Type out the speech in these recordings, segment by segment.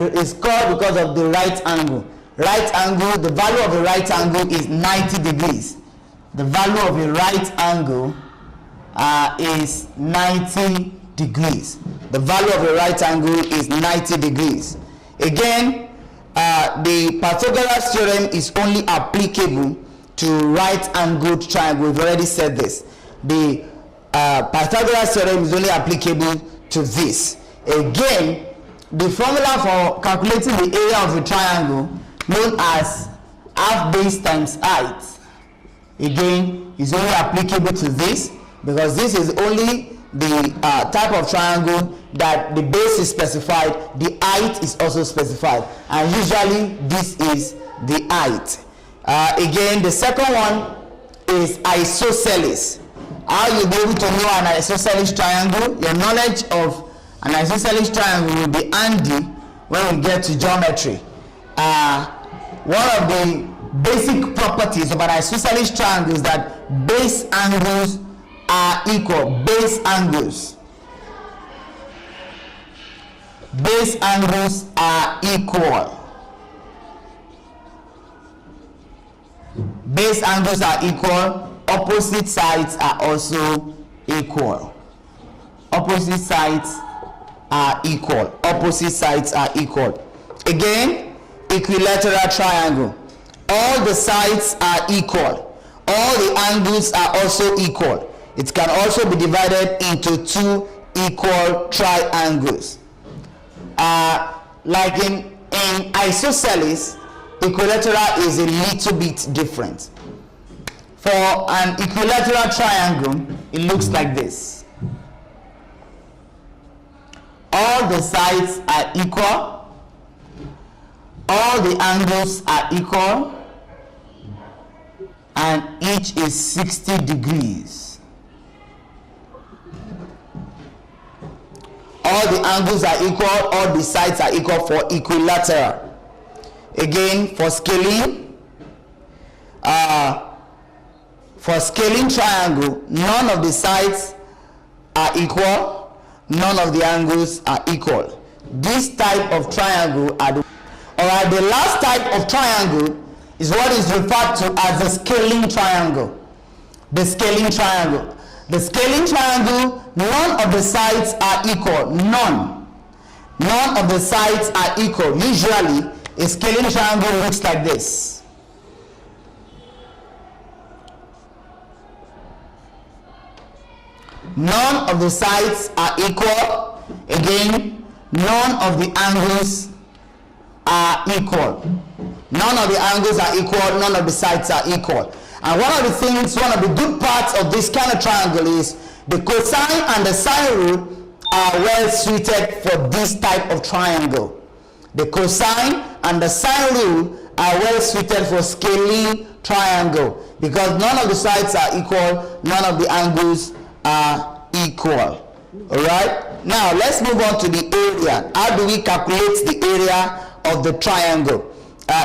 is called because of the right angle. Right angle, the value of a right angle is 90 degrees. The value of a right angle is 90 degrees. The value of a right angle is 90 degrees. Again, the Pythagoras theorem is only applicable to right-angled triangle. We've already said this. The Pythagoras theorem is only applicable to this. Again, the formula for calculating the area of a triangle, known as half base times height, again is only applicable to this, because this is only the type of triangle that the base is specified, the height is also specified, and usually this is the height. Again, the second one is isosceles. How you'll be able to know an isosceles triangle? Your knowledge of an isosceles triangle will be handy when we get to geometry. One of the basic properties of an isosceles triangle is that base angles are equal. Base angles are equal. Base angles are equal. Opposite sides are also equal. Opposite sides are equal. Opposite sides are equal. Again, equilateral triangle. All the sides are equal. All the angles are also equal. It can also be divided into two equal triangles. Like in isosceles, equilateral is a little bit different. For an equilateral triangle, it looks like this. All the sides are equal. All the angles are equal. And each is 60 degrees. All the angles are equal. All the sides are equal for equilateral. Again, for scalene, triangle, none of the sides are equal, none of the angles are equal. This type of triangle are the alright. The last type of triangle is what is referred to as the scalene triangle. The scalene triangle. The scalene triangle, none of the sides are equal. None of the sides are equal. Usually, a scalene triangle looks like this. None of the sides are equal. Again, none of the angles are equal. None of the angles are equal. None of the sides are equal. And one of the good parts of this kind of triangle is the cosine and the sine rule are well suited for this type of triangle. The cosine and the sine rule are well suited for scalene triangle because none of the sides are equal, none of the angles are equal. Alright? Now let's move on to the area. How do we calculate the area of the triangle?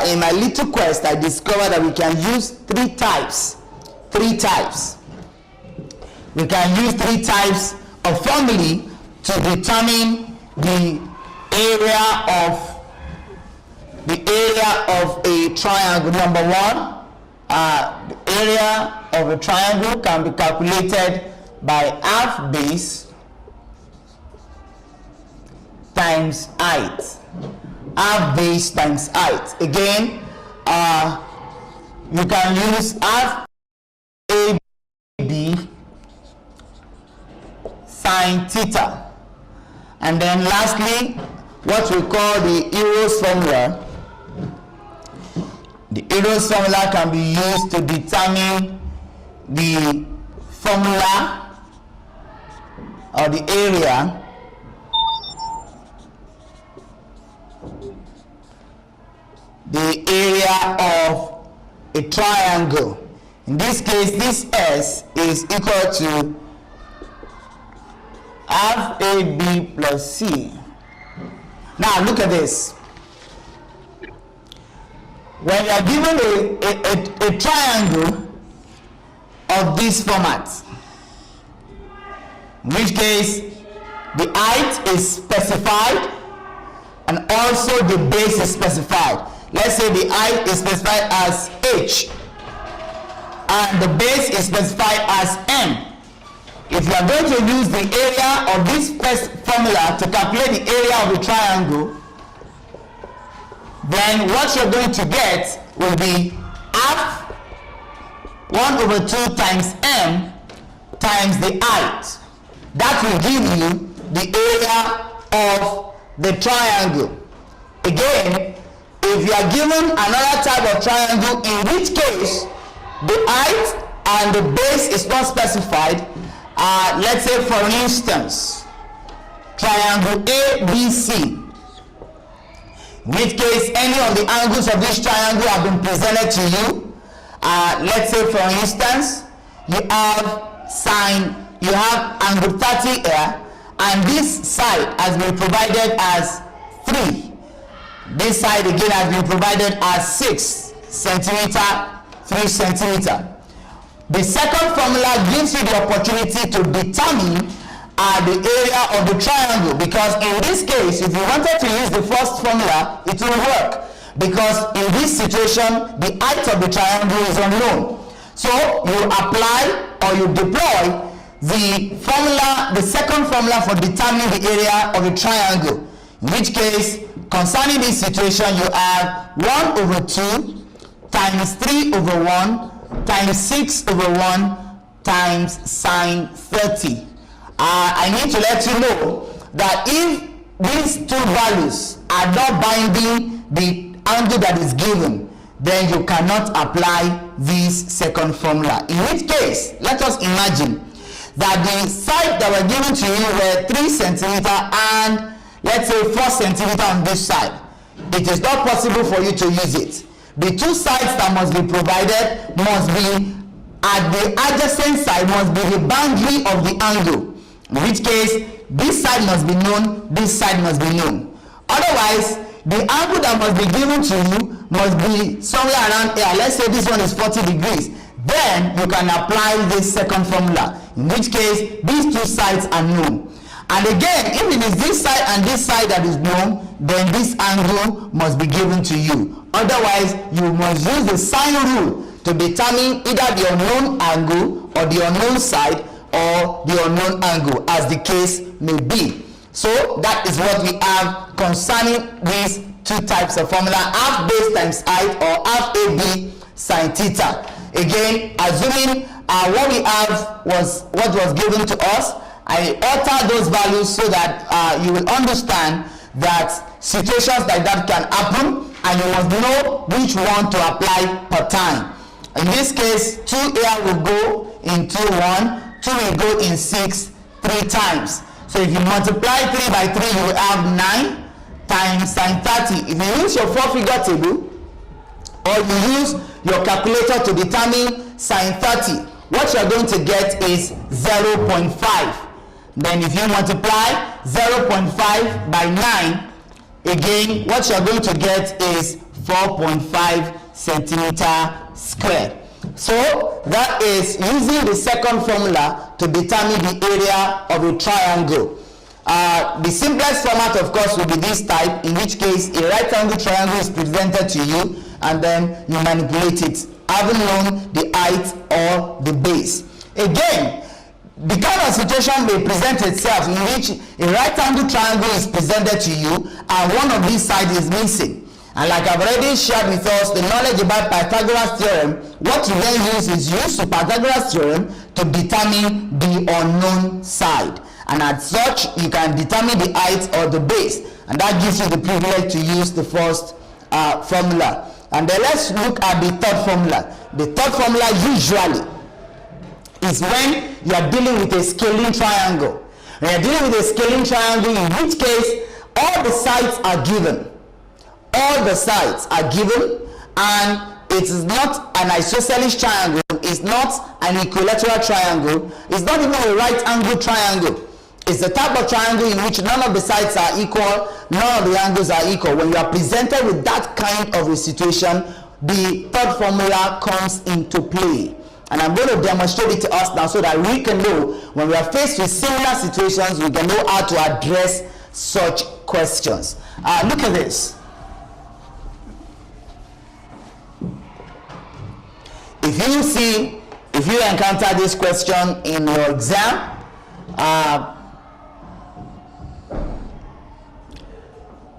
In my little quest, I discovered that we can use three types. We can use three types of formulae to determine the area of a triangle. Number one, the area of a triangle can be calculated by half base times height. Half base times height. Again, you can use half AB sine theta. And then lastly, what we call the Eros formula. The Eros formula can be used to determine the formula or the area of a triangle. In this case, this S is equal to half AB plus C. Now look at this. When you are given a triangle of this format, in which case the height is specified and also the base is specified. Let's say the height is specified as h and the base is specified as m. If you are going to use the area of this first formula to calculate the area of the triangle, then what you're going to get will be half 1 over 2 times m times the height. That will give you the area of the triangle. Again, if you are given another type of triangle in which case the height and the base is not specified, let's say for instance triangle ABC, in which case any of the angles of this triangle have been presented to you. Let's say for instance you have angle 30 here, and this side has been provided as 3. This side again has been provided as 6 centimeter, 3 centimeter. The second formula gives you the opportunity to determine the area of the triangle, because in this case, if you wanted to use the first formula, it will work, because in this situation, the height of the triangle is unknown. So you apply or you deploy the formula, the second formula for determining the area of a triangle, in which case, concerning this situation, you have 1 over 2 times 3 over 1 times 6 over 1 times sine 30. I need to let you know that if these two values are not binding the angle that is given, then you cannot apply this second formula. In which case, let us imagine that the side that were given to you were 3 centimeter and let's say 4 centimeter on this side. It is not possible for you to use it. The two sides that must be provided must be at the adjacent side, must be the boundary of the angle. In which case, this side must be known, this side must be known. Otherwise, the angle that must be given to you must be somewhere around here. Let's say this one is 40 degrees. Then you can apply this second formula. In which case, these two sides are known. And again, if it is this side and this side that is known, then this angle must be given to you. Otherwise, you must use the sine rule to determine either the unknown angle or the unknown side or the unknown angle, as the case may be. So that is what we have concerning these two types of formula: half base times height, or half AB sine theta. Again, assuming what we have was what was given to us, I alter those values so that you will understand that situations like that can happen, and you must know which one to apply per time. In this case, 2 here will go in 2, 1, 2 will go in 6, 3 times. So if you multiply 3 by 3, you will have 9 times sine 30. If you use your 4-figure table or you use your calculator to determine sine 30, what you are going to get is 0.5. Then if you multiply 0.5 by 9, again, what you are going to get is 4.5 centimeter squared. So that is using the second formula to determine the area of a triangle. The simplest format, of course, will be this type, in which case a right angle triangle is presented to you and then you manipulate it, having known the height or the base. Again, the kind of situation may present itself in which a right angle triangle is presented to you and one of these sides is missing. And like I've already shared with us the knowledge about Pythagoras theorem, what you then use is use the Pythagoras theorem to determine the unknown side. And as such, you can determine the height or the base. And that gives you the privilege to use the first formula. And then let's look at the third formula. The third formula usually is when you are dealing with a scalene triangle. When you are dealing with a scalene triangle, in which case all the sides are given. All the sides are given, and it is not an isosceles triangle, it's not an equilateral triangle, it's not even a right angle triangle. It's the type of triangle in which none of the sides are equal, none of the angles are equal. When you are presented with that kind of a situation, the third formula comes into play. And I'm going to demonstrate it to us now so that we can know when we are faced with similar situations, we can know how to address such questions. Look at this. If you encounter this question in your exam,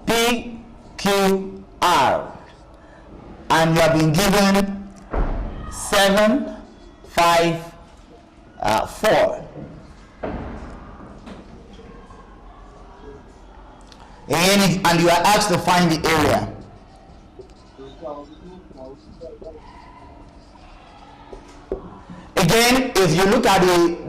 PQR, and you have been given 7, 5, 4. And you are asked to find the area. Again, if you look at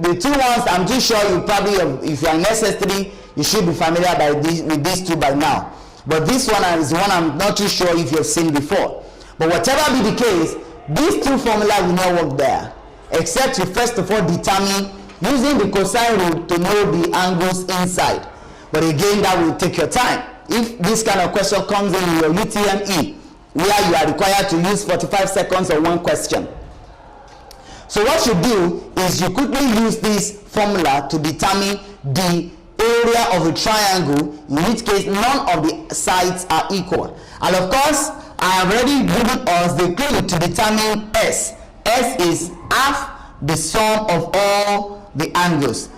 the two ones, I'm too sure you probably, if you are in SS3, you should be familiar with these two by now. But this one is one I'm not too sure if you've seen before. But whatever be the case, these two formulas will not work there, except you first of all determine using the cosine rule to know the angles inside. But again, that will take your time. If this kind of question comes in your UTME, where you are required to use 45 seconds on one question. So what you do is you quickly use this formula to determine the area of a triangle, in which case none of the sides are equal. And of course, I have already given us the clue to determine S. S is half the sum of all the angles.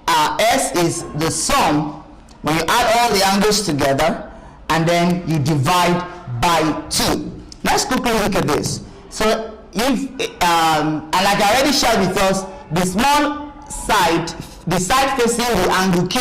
S is the sum when you add all the angles together and then you divide by 2. Let's quickly look at this. So if and like I already shared with us, the small side, the side facing the angle Q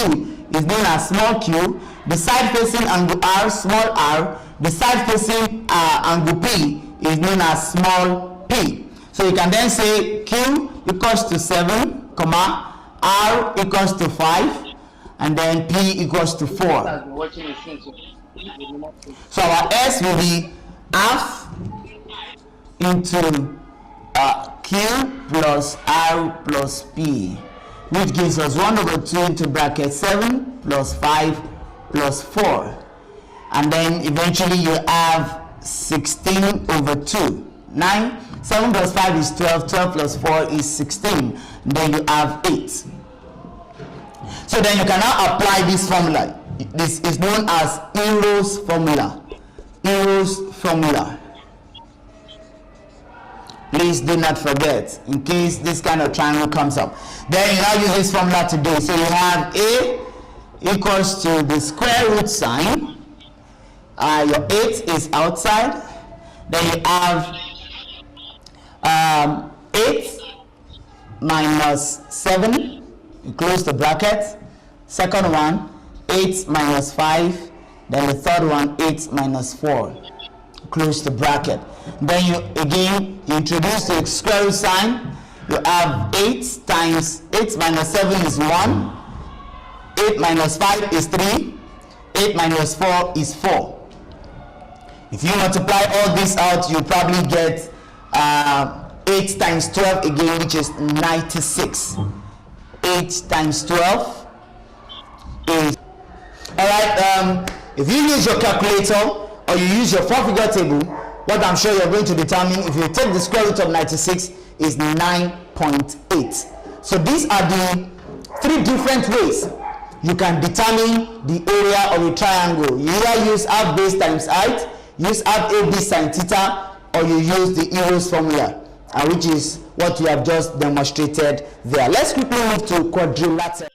is known as small q, the side facing angle R, small r, the side facing angle P is known as small p. So you can then say Q equals to 7, comma, R equals to 5, and then P equals to 4. So our S will be half into Q plus R plus P, which gives us 1/2 into bracket 7 plus 5 plus 4. And then eventually you have 16/2. 9, 7 plus 5 is 12, 12 plus 4 is 16. Then you have 8. So then you can now apply this formula. This is known as Ero's formula. Ero's formula. Please do not forget, in case this kind of triangle comes up. Then you now use this formula today. So you have A equals to the square root sign. Your 8 is outside. Then you have 8 minus 7. You close the bracket. Second one, 8 minus 5. Then the third one, 8 minus 4. Close the bracket. Then you introduce the square root sign. You have 8 times 8 minus 7 is 1. 8 minus 5 is 3. 8 minus 4 is 4. If you multiply all this out, you probably get 8 times 12 again, which is 96. 8 times 12 is... Alright, if you use your calculator or you use your 4-figure table, what I'm sure you're going to determine, if you take the square root of 96, is 9.8. So these are the 3 different ways you can determine the area of a triangle. You either use half base times height, use half AB sine theta, or you use the Ero's formula, which is what you have just demonstrated there. Let's quickly move to quadrilateral.